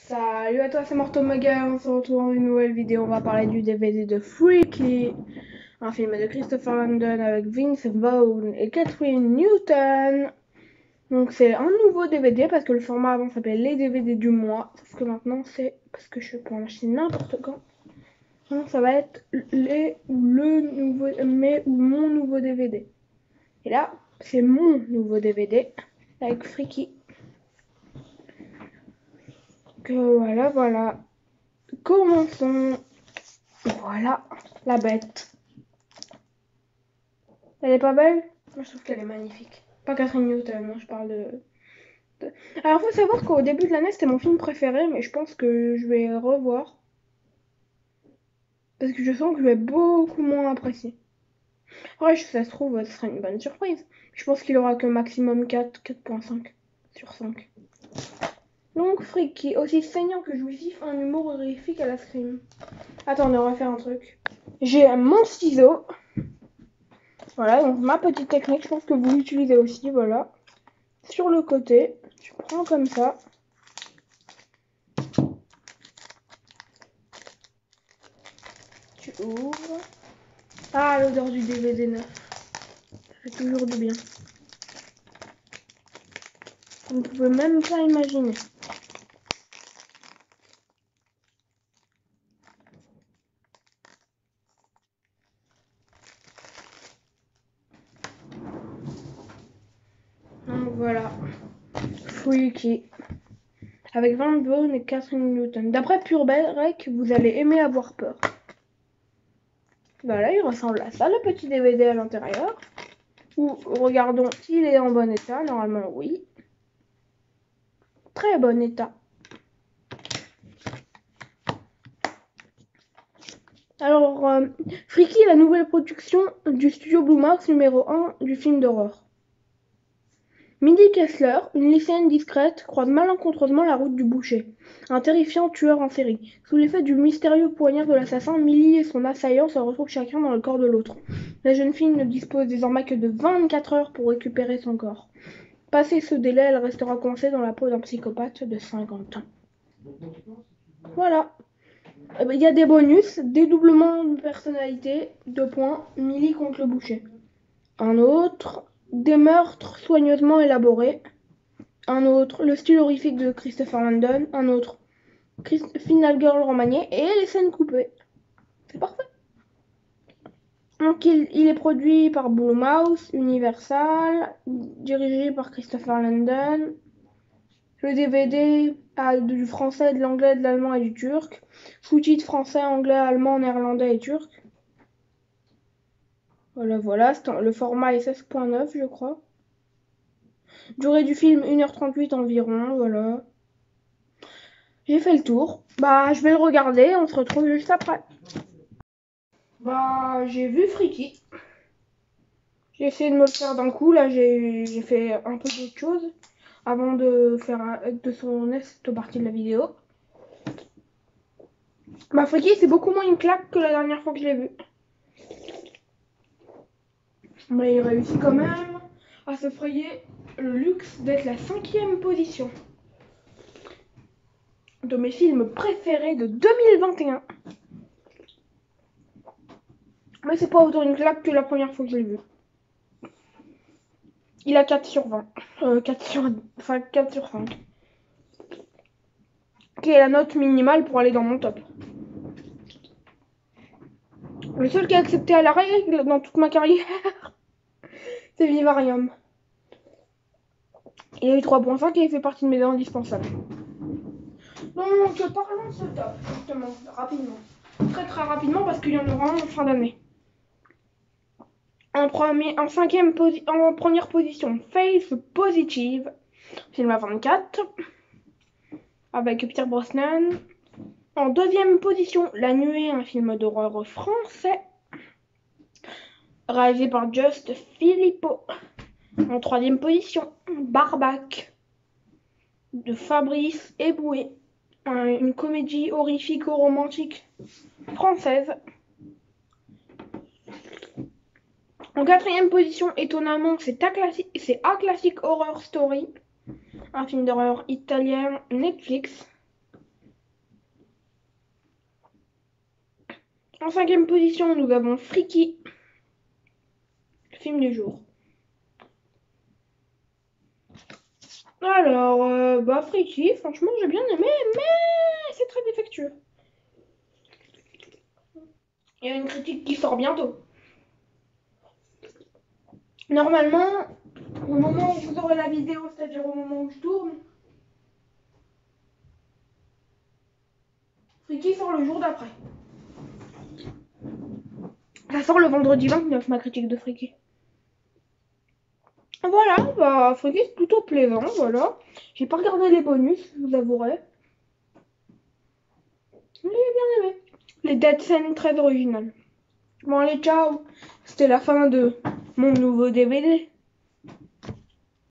Salut à toi, c'est Mortomaga, on se retrouve dans une nouvelle vidéo, on va parler du DVD de Freaky, un film de Christopher Landon avec Vince Vaughn et Catherine Newton. Donc c'est un nouveau DVD parce que le format avant s'appelait les DVD du mois, sauf que maintenant c'est parce que je peux en acheter n'importe quand. Maintenant ça va être les ou le nouveau ou mon nouveau DVD. Et là, c'est mon nouveau DVD avec Freaky. Que voilà. Commençons. Voilà, la bête. Elle est pas belle? Moi, je trouve qu'elle est magnifique. Pas Catherine Newton, moi, je parle de... Alors, faut savoir qu'au début de l'année, c'était mon film préféré, mais je pense que je vais revoir. Parce que je sens que je vais beaucoup moins apprécier. Ouais, ça se trouve, ce sera une bonne surprise. Je pense qu'il aura que maximum 4, 4.5 sur 5. Donc, Freaky, aussi saignant que jouissif, un humour horrifique à la Scream. Attendez, on va faire un truc. J'ai mon ciseau. Voilà, donc ma petite technique, je pense que vous l'utilisez aussi, voilà. Sur le côté, tu prends comme ça. Tu ouvres. Ah, l'odeur du DVD neuf. Ça fait toujours du bien. Vous ne pouvez même pas imaginer. Donc voilà. Freaky. Avec Van Vaughn et Catherine Newton. D'après Purberek, vous allez aimer avoir peur. Voilà, il ressemble à ça, le petit DVD à l'intérieur. Ou regardons s'il est en bon état. Normalement, oui. Très bon état. Alors, Freaky, la nouvelle production du studio Blumhouse numéro 1 du film d'horreur. Mindy Kessler, une lycéenne discrète, croise malencontreusement la route du boucher, un terrifiant tueur en série. Sous l'effet du mystérieux poignard de l'assassin, Millie et son assaillant se retrouvent chacun dans le corps de l'autre. La jeune fille ne dispose désormais que de 24 heures pour récupérer son corps. Passé ce délai, elle restera coincée dans la peau d'un psychopathe de 50 ans. Voilà. Il y a des bonus, dédoublement de personnalité, 2 points, Millie contre le boucher. Un autre, des meurtres soigneusement élaborés. Un autre, le style horrifique de Christopher Landon. Un autre, Final Girl remanié et les scènes coupées. C'est parfait. Donc il est produit par Blumhouse, Universal, dirigé par Christopher Landon. Le DVD a du français, de l'anglais, de l'allemand et du turc. Sous-titres français, anglais, allemand, néerlandais et turc. Voilà, le format est 16.9 je crois. Durée du film 1h38 environ, voilà. J'ai fait le tour. Bah, je vais le regarder, on se retrouve juste après. Bah, j'ai vu Freaky. J'ai essayé de me le faire d'un coup, là j'ai fait un peu d'autre chose avant de tourner cette partie de la vidéo. Bah, Freaky, c'est beaucoup moins une claque que la dernière fois que je l'ai vu. Mais il réussit quand même à se frayer le luxe d'être la 5e position de mes films préférés de 2021. Mais c'est pas autant une claque que la première fois que je l'ai vu. Il a 4 sur 20. 4 sur 5. Qui est la note minimale pour aller dans mon top. Le seul qui a accepté à la règle dans toute ma carrière, c'est Vivarium. Il a eu 3.5 et il fait partie de mes indispensables. Donc, parlons de ce top, justement, rapidement. Très très rapidement parce qu'il y en aura un en fin d'année. En première position, Face Positive, film à 24, avec Pierre Brosnan. En deuxième position, La Nuée, un film d'horreur français, réalisé par Just Philippot. En troisième position, Barbac, de Fabrice Eboué, une comédie horrifico-romantique française. En quatrième position, étonnamment, c'est A Classic Horror Story, un film d'horreur italien Netflix. En 5e position, nous avons Freaky, le film du jour. Alors, Freaky, franchement, j'ai bien aimé, mais c'est très défectueux. Il y a une critique qui sort bientôt. Normalement, au moment où vous aurez la vidéo, c'est-à-dire au moment où je tourne, Freaky sort le jour d'après. Ça sort le vendredi 29, ma critique de Freaky. Voilà, Freaky c'est plutôt plaisant, voilà. J'ai pas regardé les bonus, je vous avouerai. Mais j'ai bien aimé. Les dead scènes très originales. Bon allez, ciao. C'était la fin de mon nouveau DVD.